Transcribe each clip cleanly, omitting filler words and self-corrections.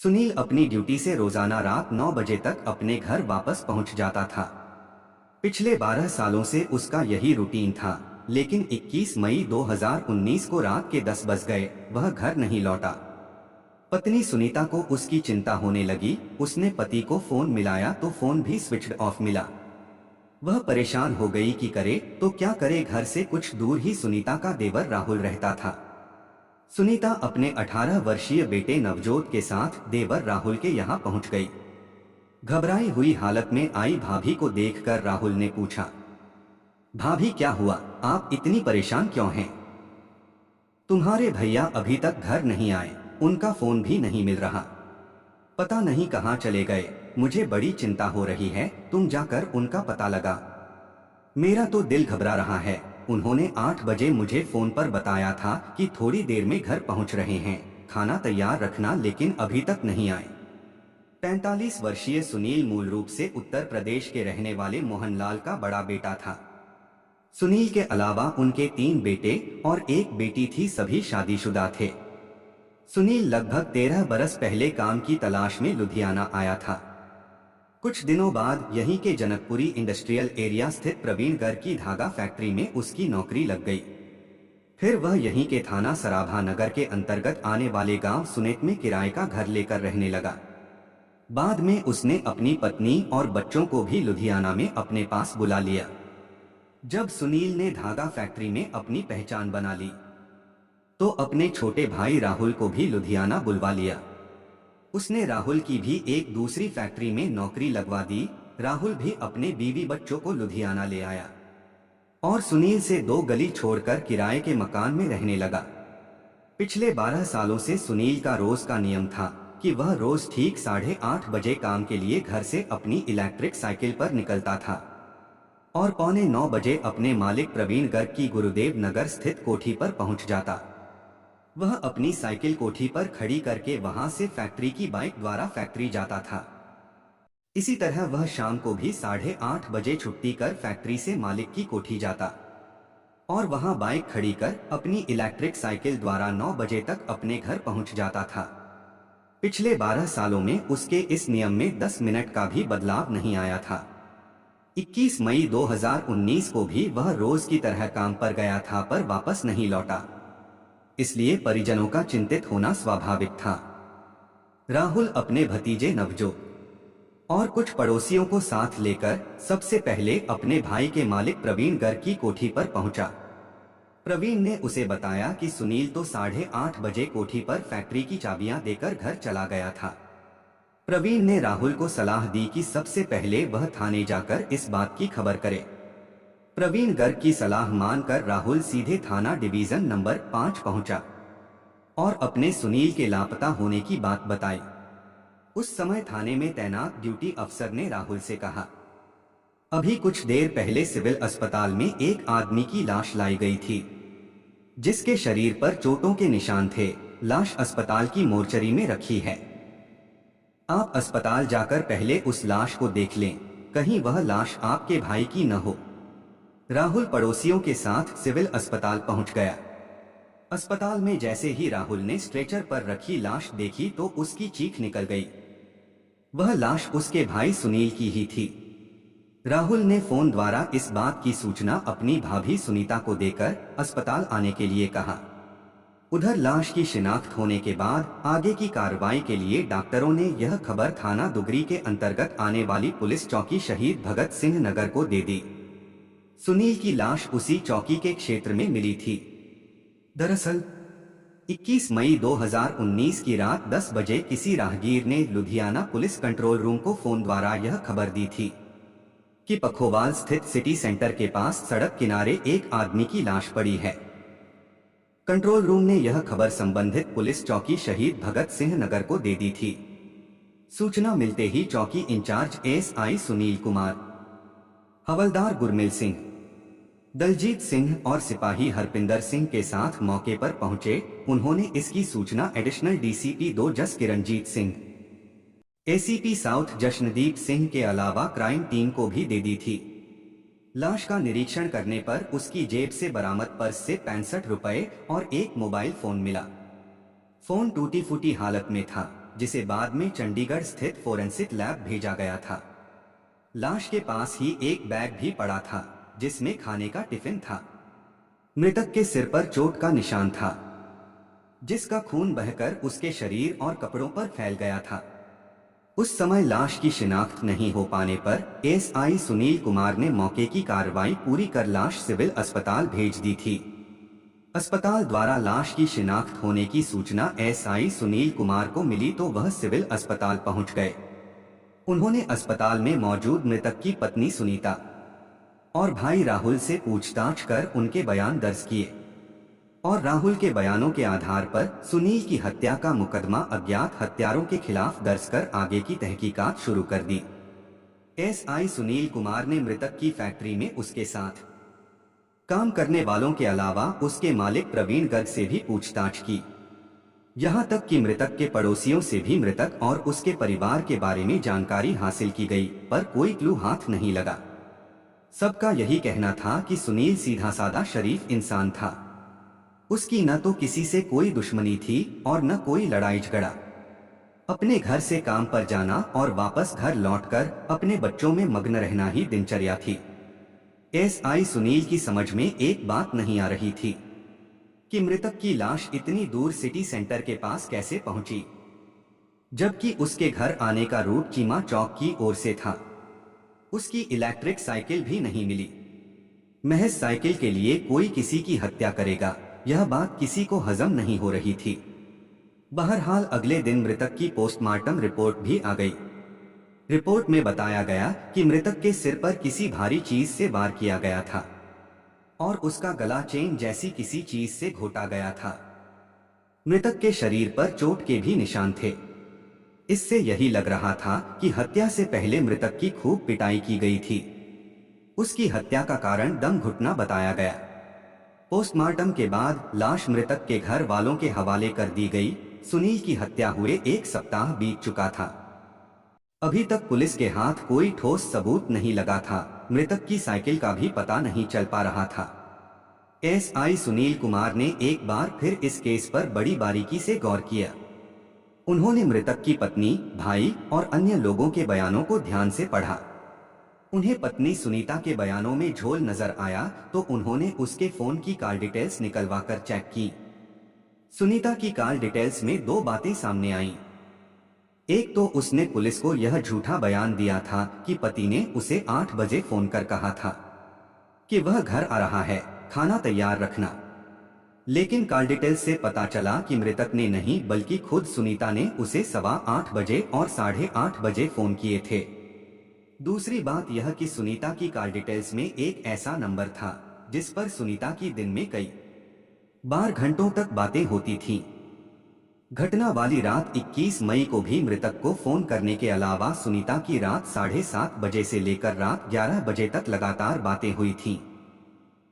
सुनील अपनी ड्यूटी से रोजाना रात 9 बजे तक अपने घर वापस पहुंच जाता था। पिछले 12 सालों से उसका यही रूटीन था, लेकिन 21 मई 2019 को रात के 10 बज गए, वह घर नहीं लौटा। पत्नी सुनीता को उसकी चिंता होने लगी। उसने पति को फोन मिलाया तो फोन भी स्विच्ड ऑफ मिला। वह परेशान हो गई कि करे तो क्या करे। घर से कुछ दूर ही सुनीता का देवर राहुल रहता था। सुनीता अपने 18 वर्षीय बेटे नवजोत के साथ देवर राहुल के यहाँ पहुंच गई। घबराई हुई हालत में आई भाभी को देखकर राहुल ने पूछा, भाभी क्या हुआ, आप इतनी परेशान क्यों हैं? तुम्हारे भैया अभी तक घर नहीं आए, उनका फोन भी नहीं मिल रहा, पता नहीं कहाँ चले गए। मुझे बड़ी चिंता हो रही है, तुम जाकर उनका पता लगा। मेरा तो दिल घबरा रहा है। उन्होंने 8 बजे मुझे फोन पर बताया था कि थोड़ी देर में घर पहुंच रहे हैं, खाना तैयार रखना, लेकिन अभी तक नहीं आए। 45 वर्षीय सुनील मूल रूप से उत्तर प्रदेश के रहने वाले मोहनलाल का बड़ा बेटा था। सुनील के अलावा उनके 3 बेटे और 1 बेटी थी, सभी शादीशुदा थे। सुनील लगभग 13 बरस पहले काम की तलाश में लुधियाना आया था। कुछ दिनों बाद यहीं के जनकपुरी इंडस्ट्रियल एरिया स्थित प्रवीण गर्ग की धागा फैक्ट्री में उसकी नौकरी लग गई। फिर वह यहीं के थाना सराभा नगर के अंतर्गत आने वाले गांव सुनेत में किराए का घर लेकर रहने लगा। बाद में उसने अपनी पत्नी और बच्चों को भी लुधियाना में अपने पास बुला लिया। जब सुनील ने धागा फैक्ट्री में अपनी पहचान बना ली तो अपने छोटे भाई राहुल को भी लुधियाना बुलवा लिया। उसने राहुल की भी एक दूसरी फैक्ट्री में नौकरी लगवा दी। राहुल भी अपने बीवी बच्चों को लुधियाना ले आया और सुनील से 2 गली छोड़कर किराए के मकान में रहने लगा। पिछले 12 सालों से सुनील का रोज का नियम था कि वह रोज ठीक 8:30 बजे काम के लिए घर से अपनी इलेक्ट्रिक साइकिल पर निकलता था और 8:45 बजे अपने मालिक प्रवीण गर्ग की गुरुदेव नगर स्थित कोठी पर पहुंच जाता। वह अपनी साइकिल कोठी पर खड़ी करके वहां से फैक्ट्री की बाइक द्वारा फैक्ट्री जाता था। इसी तरह वह शाम को भी 8:30 बजे छुट्टी कर फैक्ट्री से मालिक की कोठी जाता और वहां बाइक खड़ी कर अपनी इलेक्ट्रिक साइकिल द्वारा 9 बजे तक अपने घर पहुंच जाता था। पिछले 12 सालों में उसके इस नियम में 10 मिनट का भी बदलाव नहीं आया था। 21 मई 2019 को भी वह रोज की तरह काम पर गया था, पर वापस नहीं लौटा। इसलिए परिजनों का चिंतित होना स्वाभाविक था। राहुल अपने भतीजे नवजोत और कुछ पड़ोसियों को साथ लेकर सबसे पहले अपने भाई के मालिक प्रवीण गर्ग की कोठी पर पहुंचा। प्रवीण ने उसे बताया कि सुनील तो 8:30 बजे कोठी पर फैक्ट्री की चाबियां देकर घर चला गया था। प्रवीण ने राहुल को सलाह दी कि सबसे पहले वह थाने जाकर इस बात की खबर करे। प्रवीण गर्ग की सलाह मानकर राहुल सीधे थाना डिवीजन नंबर 5 पहुंचा और अपने सुनील के लापता होने की बात बताई। उस समय थाने में तैनात ड्यूटी अफसर ने राहुल से कहा, अभी कुछ देर पहले सिविल अस्पताल में एक आदमी की लाश लाई गई थी, जिसके शरीर पर चोटों के निशान थे। लाश अस्पताल की मोर्चरी में रखी है। आप अस्पताल जाकर पहले उस लाश को देख लें, कहीं वह लाश आपके भाई की न हो। राहुल पड़ोसियों के साथ सिविल अस्पताल पहुंच गया। अस्पताल में जैसे ही राहुल ने स्ट्रेचर पर रखी लाश देखी तो उसकी चीख निकल गई। वह लाश उसके भाई सुनील की ही थी। राहुल ने फोन द्वारा इस बात की सूचना अपनी भाभी सुनीता को देकर अस्पताल आने के लिए कहा। उधर लाश की शिनाख्त होने के बाद आगे की कार्रवाई के लिए डॉक्टरों ने यह खबर थाना दुगरी के अंतर्गत आने वाली पुलिस चौकी शहीद भगत सिंह नगर को दे दी। सुनील की लाश उसी चौकी के क्षेत्र में मिली थी। दरअसल 21 मई 2019 की रात 10 बजे किसी राहगीर ने लुधियाना पुलिस कंट्रोल रूम को फोन द्वारा यह खबर दी थी कि पखोवाल स्थित सिटी सेंटर के पास सड़क किनारे एक आदमी की लाश पड़ी है। कंट्रोल रूम ने यह खबर संबंधित पुलिस चौकी शहीद भगत सिंह नगर को दे दी थी। सूचना मिलते ही चौकी इंचार्ज एएसआई सुनील कुमार, हवलदार गुरमिल सिंह, दलजीत सिंह और सिपाही हरपिंदर सिंह के साथ मौके पर पहुंचे। उन्होंने इसकी सूचना एडिशनल डीसीपी 2 जस किरणजीत सिंह, एसीपी साउथ जशनदीप सिंह के अलावा क्राइम टीम को भी दे दी थी। लाश का निरीक्षण करने पर उसकी जेब से बरामद पर्स से 65 रुपए और एक मोबाइल फोन मिला। फोन टूटी फूटी हालत में था। जिसे बाद में चंडीगढ़ स्थित फोरेंसिक लैब भेजा गया था। लाश के पास ही एक बैग भी पड़ा था जिसमें खाने का टिफिन था। मृतक के सिर पर चोट का निशान था जिसका खून बहकर उसके शरीर और कपड़ों पर फैल गया था। उस समय लाश की शिनाख्त नहीं हो पाने पर एसआई सुनील कुमार ने मौके की कार्रवाई पूरी कर लाश सिविल अस्पताल भेज दी थी। अस्पताल द्वारा लाश की शिनाख्त होने की सूचना एसआई सुनील कुमार को मिली तो वह सिविल अस्पताल पहुंच गए। उन्होंने अस्पताल में मौजूद मृतक की पत्नी सुनीता और भाई राहुल से पूछताछ कर उनके बयान दर्ज किए और राहुल के बयानों के आधार पर सुनील की हत्या का मुकदमा अज्ञात हत्यारों के खिलाफ दर्ज कर आगे की तहकीकात शुरू कर दी। एसआई सुनील कुमार ने मृतक की फैक्ट्री में उसके साथ काम करने वालों के अलावा उसके मालिक प्रवीण गर्ग से भी पूछताछ की। यहाँ तक कि मृतक के पड़ोसियों से भी मृतक और उसके परिवार के बारे में जानकारी हासिल की गई, पर कोई क्लू हाथ नहीं लगा। सबका यही कहना था कि सुनील सीधा साधा शरीफ इंसान था। उसकी न तो किसी से कोई दुश्मनी थी और न कोई लड़ाई झगड़ा। अपने घर से काम पर जाना और वापस घर लौटकर अपने बच्चों में मग्न रहना ही दिनचर्या थी। एसआई सुनील की समझ में एक बात नहीं आ रही थी कि मृतक की लाश इतनी दूर सिटी सेंटर के पास कैसे पहुंची, जबकि उसके घर आने का रूट चीमा चौक की ओर से था। उसकी इलेक्ट्रिक साइकिल भी नहीं मिली। महज साइकिल के लिए कोई किसी की हत्या करेगा, यह बात किसी को हजम नहीं हो रही थी। बहरहाल अगले दिन मृतक की पोस्टमार्टम रिपोर्ट भी आ गई। रिपोर्ट में बताया गया कि मृतक के सिर पर किसी भारी चीज से वार किया गया था और उसका गला चेन जैसी किसी चीज से घोटा गया था। मृतक के शरीर पर चोट के भी निशान थे। इससे यही लग रहा था कि हत्या से पहले मृतक की खूब पिटाई की गई थी। उसकी हत्या का कारण दम घुटना बताया गया। पोस्टमार्टम के बाद लाश मृतक के घर वालों के हवाले कर दी गई। सुनील की हत्या हुए 1 सप्ताह बीत चुका था। अभी तक पुलिस के हाथ कोई ठोस सबूत नहीं लगा था। मृतक की साइकिल का भी पता नहीं चल पा रहा था। एसआई सुनील कुमार ने एक बार फिर इस केस पर बड़ी बारीकी से गौर किया। उन्होंने मृतक की पत्नी, भाई और अन्य लोगों के बयानों को ध्यान से पढ़ा। उन्हें पत्नी सुनीता के बयानों में झोल नजर आया तो उन्होंने उसके फोन की कॉल डिटेल्स निकलवाकर चेक की। सुनीता की कॉल डिटेल्स में 2 बातें सामने आईं। एक तो उसने पुलिस को यह झूठा बयान दिया था कि पति ने उसे 8 बजे फोन कर कहा था कि वह घर आ रहा है, खाना तैयार रखना। लेकिन कॉल डिटेल्स से पता चला कि मृतक ने नहीं बल्कि खुद सुनीता ने उसे 7:15 बजे और 8:30 बजे फोन किए थे। दूसरी बात यह कि सुनीता की कॉल डिटेल्स में एक ऐसा नंबर था जिस पर सुनीता की दिन में कई बार घंटों तक बातें होती थीं। घटना वाली रात 21 मई को भी मृतक को फोन करने के अलावा सुनीता की रात 7:30 बजे से लेकर रात 11 बजे तक लगातार बातें हुई थीं।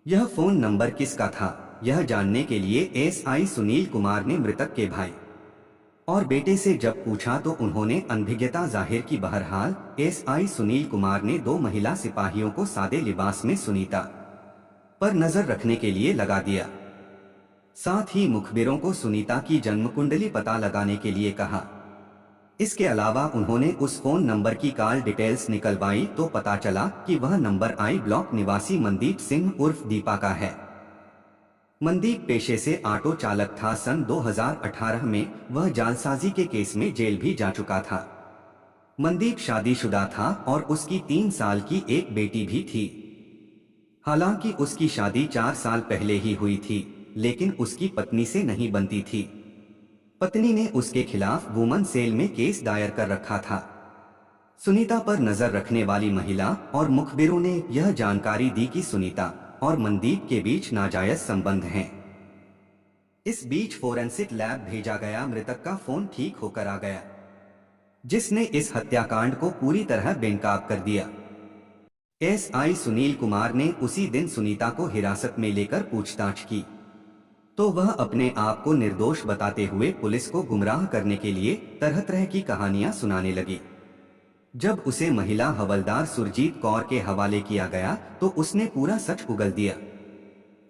यह फोन नंबर किसका था, यह जानने के लिए एसआई सुनील कुमार ने मृतक के भाई और बेटे से जब पूछा तो उन्होंने अनभिज्ञता जाहिर की। बहरहाल एसआई सुनील कुमार ने 2 महिला सिपाहियों को सादे लिबास में सुनीता पर नजर रखने के लिए लगा दिया। साथ ही मुखबिरों को सुनीता की जन्म कुंडली पता लगाने के लिए कहा। इसके अलावा उन्होंने उस फोन नंबर की कॉल डिटेल्स निकलवाई तो पता चला कि वह नंबर आई ब्लॉक निवासी मनदीप सिंह उर्फ दीपा का है। मनदीप पेशे से ऑटो चालक था। सन 2018 में वह जालसाजी के केस में जेल भी जा चुका था। मनदीप शादीशुदा था और उसकी 3 साल की एक बेटी भी थी। हालांकि उसकी शादी 4 साल पहले ही हुई थी, लेकिन उसकी पत्नी से नहीं बनती थी। पत्नी ने उसके खिलाफ वुमन सेल में केस दायर कर रखा था। सुनीता पर नजर रखने वाली महिला और मुखबिरों ने यह जानकारी दी कि सुनीता और मनदीप के बीच नाजायज संबंध हैं। इस बीच फोरेंसिक लैब भेजा गया मृतक का फोन ठीक होकर आ गया, जिसने इस हत्याकांड को पूरी तरह बेनकाब कर दिया। एसआई सुनील कुमार ने उसी दिन सुनीता को हिरासत में लेकर पूछताछ की तो वह अपने आप को निर्दोष बताते हुए पुलिस को गुमराह करने के लिए तरह तरह की कहानियां सुनाने लगी। जब उसे महिला हवलदार सुरजीत कौर के हवाले किया गया तो उसने पूरा सच उगल दिया।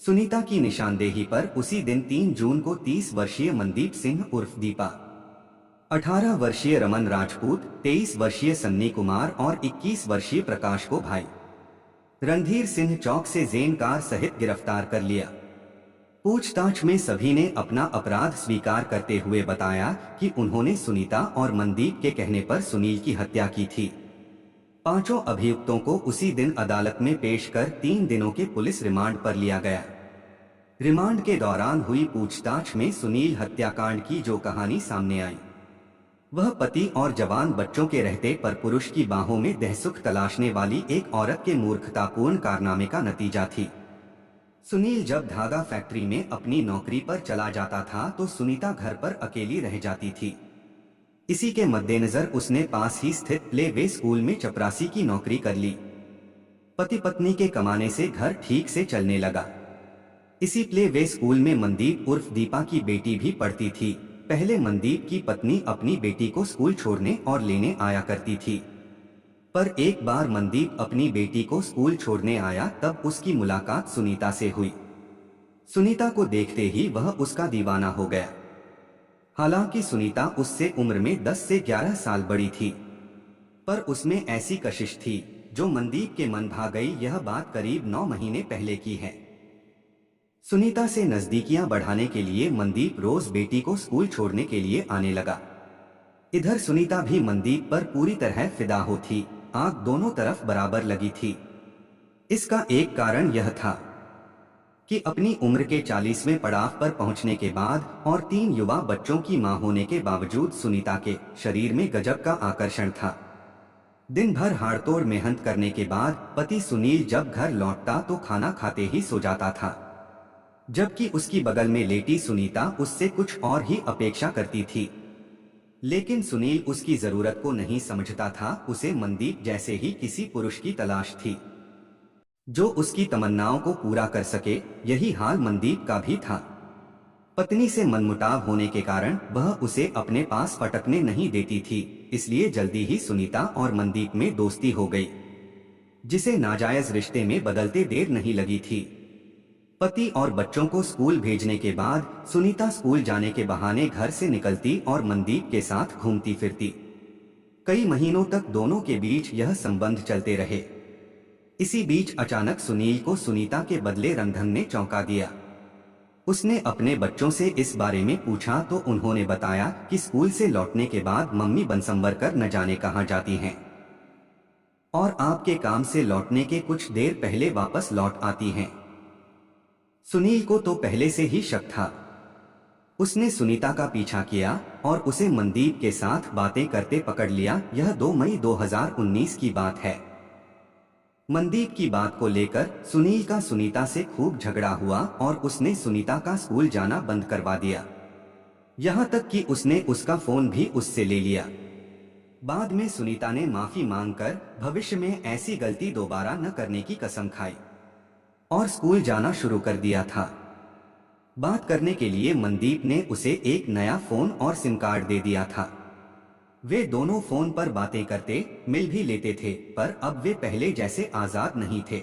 सुनीता की निशानदेही पर उसी दिन 3 जून को 30 वर्षीय मनदीप सिंह उर्फ दीपा 18 वर्षीय रमन राजपूत, 23 वर्षीय सन्नी कुमार और 21 वर्षीय प्रकाश को भाई रणधीर सिंह चौक से जेन कार सहित गिरफ्तार कर लिया। पूछताछ में सभी ने अपना अपराध स्वीकार करते हुए बताया कि उन्होंने सुनीता और मनदीप के कहने पर सुनील की हत्या की थी। पांचों अभियुक्तों को उसी दिन अदालत में पेश कर 3 दिनों के पुलिस रिमांड पर लिया गया। रिमांड के दौरान हुई पूछताछ में सुनील हत्याकांड की जो कहानी सामने आई, वह पति और जवान बच्चों के रहते पर पुरुष की बाहों में देहसुख तलाशने वाली एक औरत के मूर्खतापूर्ण कारनामे का नतीजा थी। सुनील जब धागा फैक्ट्री में अपनी नौकरी पर चला जाता था तो सुनीता घर पर अकेली रह जाती थी। इसी के मद्देनजर उसने पास ही स्थित प्ले वे स्कूल में चपरासी की नौकरी कर ली। पति पत्नी के कमाने से घर ठीक से चलने लगा। इसी प्ले वे स्कूल में मनदीप उर्फ दीपा की बेटी भी पढ़ती थी। पहले मनदीप की पत्नी अपनी बेटी को स्कूल छोड़ने और लेने आया करती थी, पर एक बार मनदीप अपनी बेटी को स्कूल छोड़ने आया तब उसकी मुलाकात सुनीता से हुई। सुनीता को देखते ही वह उसका दीवाना हो गया। हालांकि सुनीता उससे उम्र में 10 से 11 साल बड़ी थी, पर उसमें ऐसी कशिश थी जो मनदीप के मन भा गई। यह बात करीब 9 महीने पहले की है। सुनीता से नजदीकियां बढ़ाने के लिए मनदीप रोज बेटी को स्कूल छोड़ने के लिए आने लगा। इधर सुनीता भी मनदीप पर पूरी तरह फिदा हो थी। आंख दोनों तरफ बराबर लगी थी। इसका एक कारण यह था कि अपनी उम्र के 40वें पड़ाव पर पहुंचने के बाद और 3 युवा बच्चों की मां होने के बावजूद सुनीता के शरीर में गजब का आकर्षण था। दिन भर हाड़तोड़ मेहनत करने के बाद पति सुनील जब घर लौटता तो खाना खाते ही सो जाता था, जबकि उसकी बगल में लेटी सुनीता उससे कुछ और ही अपेक्षा करती थी। लेकिन सुनील उसकी जरूरत को नहीं समझता था। उसे मनदीप जैसे ही किसी पुरुष की तलाश थी जो उसकी तमन्नाओं को पूरा कर सके। यही हाल मनदीप का भी था। पत्नी से मनमुटाव होने के कारण वह उसे अपने पास पटकने नहीं देती थी, इसलिए जल्दी ही सुनीता और मनदीप में दोस्ती हो गई, जिसे नाजायज रिश्ते में बदलते देर नहीं लगी थी। पति और बच्चों को स्कूल भेजने के बाद सुनीता स्कूल जाने के बहाने घर से निकलती और मनदीप के साथ घूमती फिरती। कई महीनों तक दोनों के बीच यह संबंध चलते रहे। इसी बीच अचानक सुनील को सुनीता के बदले रंगढंग ने चौंका दिया। उसने अपने बच्चों से इस बारे में पूछा तो उन्होंने बताया कि स्कूल से लौटने के बाद मम्मी बनसंवर कर न जाने कहां जाती हैं और आपके काम से लौटने के कुछ देर पहले वापस लौट आती हैं। सुनील को तो पहले से ही शक था। उसने सुनीता का पीछा किया और उसे मनदीप के साथ बातें करते पकड़ लिया। यह 2 मई 2019 की बात है। मनदीप की बात को लेकर सुनील का सुनीता से खूब झगड़ा हुआ और उसने सुनीता का स्कूल जाना बंद करवा दिया। यहाँ तक कि उसने उसका फोन भी उससे ले लिया। बाद में सुनीता ने माफी मांगकर भविष्य में ऐसी गलती दोबारा न करने की कसम खाई और स्कूल जाना शुरू कर दिया था। बात करने के लिए मनदीप ने उसे एक नया फोन और सिम कार्ड दे दिया था। वे दोनों फोन पर बातें करते, मिल भी लेते थे, पर अब वे पहले जैसे आजाद नहीं थे।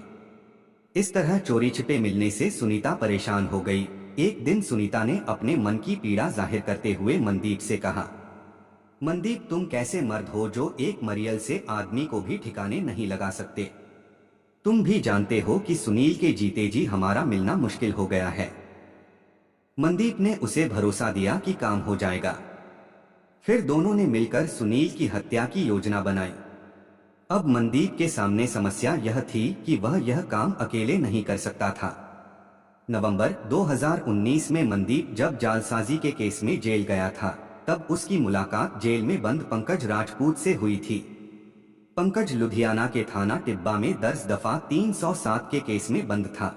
इस तरह चोरी छिपे मिलने से सुनीता परेशान हो गई। एक दिन सुनीता ने अपने मन की पीड़ा जाहिर करते हुए मनदीप से कहा, मनदीप तुम कैसे मर्द हो जो एक मरियल से आदमी को भी ठिकाने नहीं लगा सकते। तुम भी जानते हो कि सुनील के जीते जी हमारा मिलना मुश्किल हो गया है। मनदीप ने उसे भरोसा दिया कि काम हो जाएगा। फिर दोनों ने मिलकर सुनील की हत्या की योजना बनाई। अब मनदीप के सामने समस्या यह थी कि वह यह काम अकेले नहीं कर सकता था। नवंबर 2019 में मनदीप जब जालसाजी के केस में जेल गया था, तब उसकी मुलाकात जेल में बंद पंकज राजपूत से हुई थी। पंकज लुधियाना के थाना टिब्बा में दर्ज दफा 307 के केस में बंद था।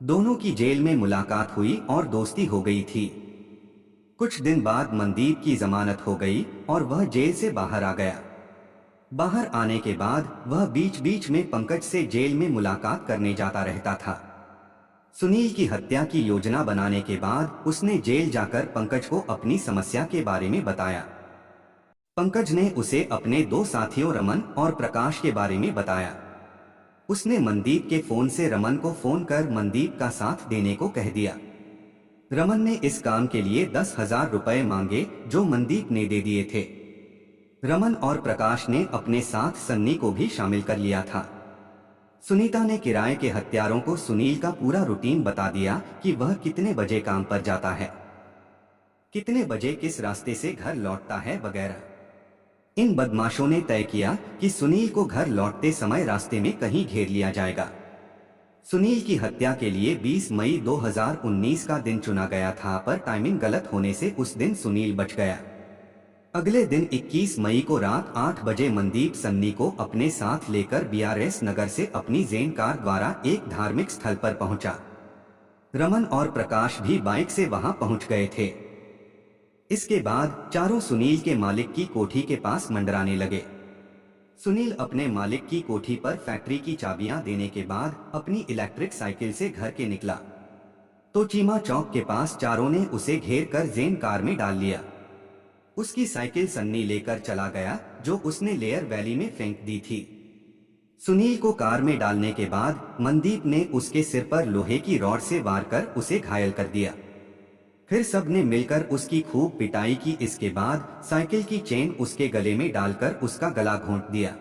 दोनों की जेल में मुलाकात हुई और दोस्ती हो गई थी। कुछ दिन बाद मनदीप की जमानत हो गई और वह जेल से बाहर आ गया। बाहर आने के बाद वह बीच बीच में पंकज से जेल में मुलाकात करने जाता रहता था। सुनील की हत्या की योजना बनाने के बाद उसने जेल जाकर पंकज को अपनी समस्या के बारे में बताया। पंकज ने उसे अपने 2 साथियों रमन और प्रकाश के बारे में बताया। उसने मनदीप के फोन से रमन को फोन कर मनदीप का साथ देने को कह दिया। रमन ने इस काम के लिए 10,000 रुपए मांगे जो मनदीप ने दे दिए थे। रमन और प्रकाश ने अपने साथ सन्नी को भी शामिल कर लिया था। सुनीता ने किराए के हत्यारों को सुनील का पूरा रूटीन बता दिया कि वह कितने बजे काम पर जाता है, कितने बजे किस रास्ते से घर लौटता है वगैरह। इन बदमाशों ने तय किया कि सुनील को घर लौटते समय रास्ते में कहीं घेर लिया जाएगा। सुनील की हत्या के लिए 20 मई 2019 का दिन चुना गया था, पर टाइमिंग गलत होने से उस दिन सुनील बच गया। अगले दिन 21 मई को रात 8 बजे मनदीप सन्नी को अपने साथ लेकर बीआरएस नगर से अपनी जेन कार द्वारा एक धार्मिक स्थल पर पहुंचा। रमन और प्रकाश भी बाइक से वहां पहुंच गए थे। इसके बाद चारों सुनील के मालिक की कोठी के पास मंडराने लगे। सुनील अपने मालिक की कोठी पर फैक्ट्री की चाबियां देने के बाद अपनी इलेक्ट्रिक साइकिल से घर के निकला तो चीमा चौक के पास चारों ने उसे घेर कर जेन कार में डाल लिया। उसकी साइकिल सन्नी लेकर चला गया जो उसने लेयर वैली में फेंक दी थी। सुनील को कार में डालने के बाद मनदीप ने उसके सिर पर लोहे की रॉड से वार कर उसे घायल कर दिया। फिर सब ने मिलकर उसकी खूब पिटाई की। इसके बाद साइकिल की चेन उसके गले में डालकर उसका गला घोंट दिया।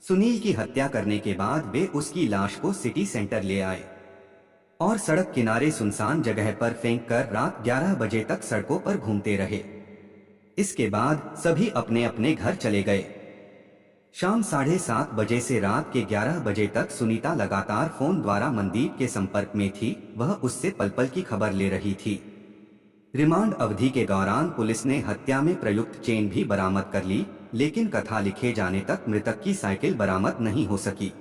सुनील की हत्या करने के बाद वे उसकी लाश को सिटी सेंटर ले आए और सड़क किनारे सुनसान जगह पर फेंक कर रात 11 बजे तक सड़कों पर घूमते रहे। इसके बाद सभी अपने अपने घर चले गए। शाम 7:30 बजे से रात के 11 बजे तक सुनीता लगातार फोन द्वारा मनदीप के संपर्क में थी। वह उससे पल पल की खबर ले रही थी। रिमांड अवधि के दौरान पुलिस ने हत्या में प्रयुक्त चेन भी बरामद कर ली, लेकिन कथा लिखे जाने तक मृतक की साइकिल बरामद नहीं हो सकी।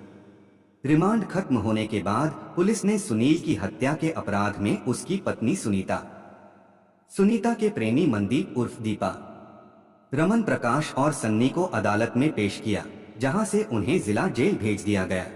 रिमांड खत्म होने के बाद पुलिस ने सुनील की हत्या के अपराध में उसकी पत्नी सुनीता के प्रेमी मनदीप उर्फ दीपा, रमन, प्रकाश और सन्नी को अदालत में पेश किया, जहां से उन्हें जिला जेल भेज दिया गया।